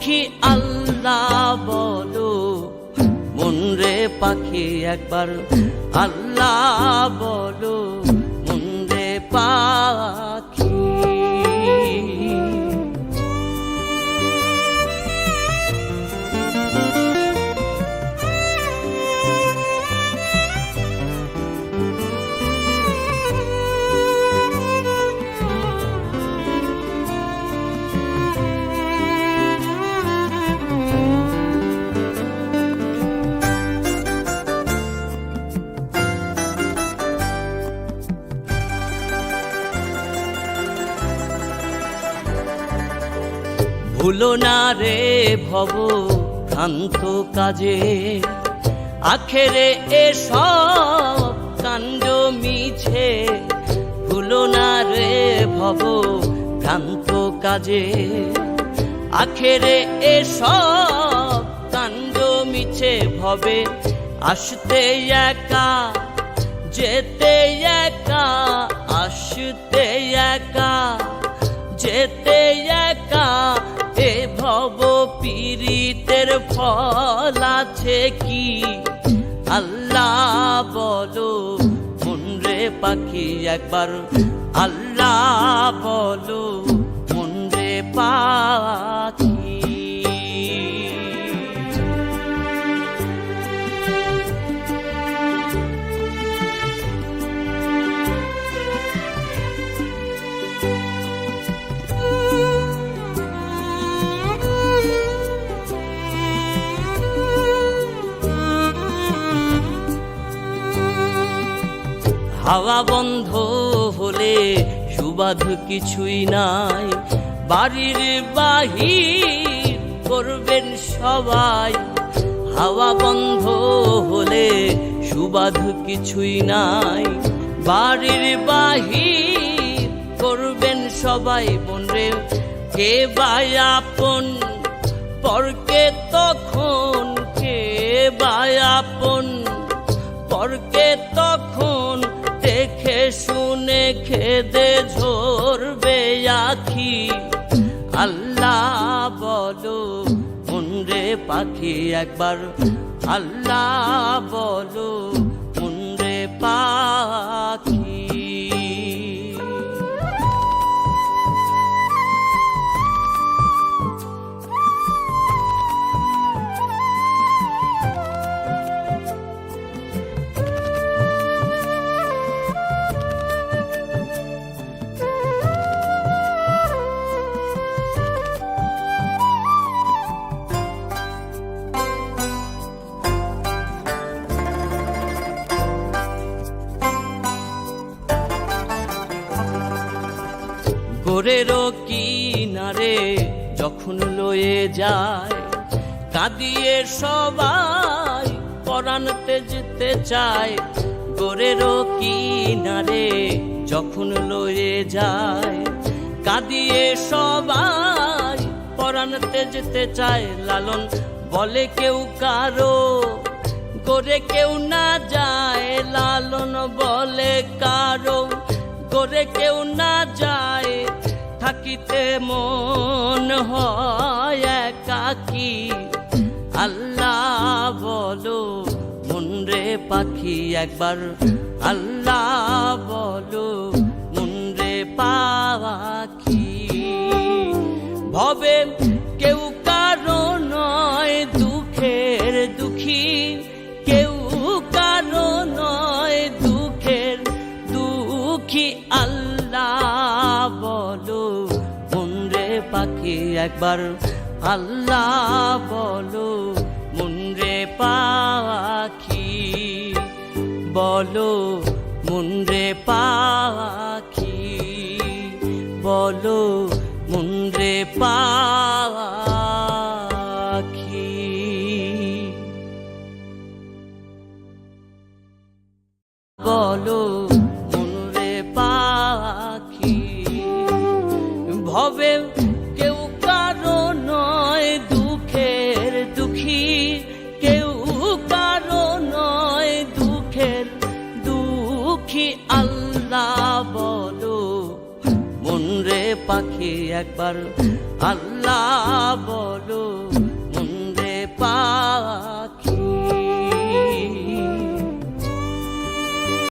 দুঃখী আল্লাহ বলো, মন রে পাখি একবার আল্লাহ বলো, মন রে পাখি। ভুলো না রে ভব ভ্রান্ত কাজে, আখেরে এসব কাণ্ড মিছে। ভুলো না রে ভব ভ্রান্ত কাজে, আখেরে এসব কাণ্ড মিছে। ভবে আসতে একা, যেতে একা, আসতে একা, যেতে একা। এ ভব পীড়িতের ফল আছে কি? আল্লাহ বলো, মন রে পাখি একবার আল্লাহ বলো, মন রে পাখি। হাওয়া বন্ধ হলে সুবাদ কিছুই নাই, বাড়ির বাহির করবেন সবাই। হাওয়া বন্ধ হলে সুবাদ কিছুই নাই, বাড়ির বাহির করবেন সবাই। মনরে কে বাই আপন পরকে তখন, কে বাই আপন পরকে তখন। দেখে শুনে খেদে ঝরবে আখি। আল্লাহ বলো, মন রে পাখি একবার আল্লাহ বলো, মন রে পাখি। গোরেরও কিনারে যখন লয়ে যায়, কাঁদিয়ে সবাই পরাণ তেজতে চায়। গোরেরও কিনারে যখন লয়ে যায়, কাঁদিয়ে সবাই পরাণ তেজতে চায়। লালন বলে কেউ কারো, গোরে কেউ না যায়। লালন বলে কারো, গোরে কেউ না যায়। থাকিতে মন হয় একাকী। আল্লাহ বলো, মন রে পাখি একবার আল্লাহ বলো, মন রে পাখি। ভবে কেউ কারো নয় দুঃখের দুঃখী, কেউ কারো নয় দুঃখের দুঃখী। আল্লাহ বলো, মন রে পাখি একবার আল্লাহ বলো, মন রে পাখি বলো, মন রে পাখি বলো, মন রে পাখি। বলো মন রে পাখি। ভবে কেউ কারো নয় দুঃখের দুঃখী, কেউ কারো নয় দুঃখের দুঃখী। আল্লাহ বলো, মন রে পাখি একবার আল্লাহ বলো।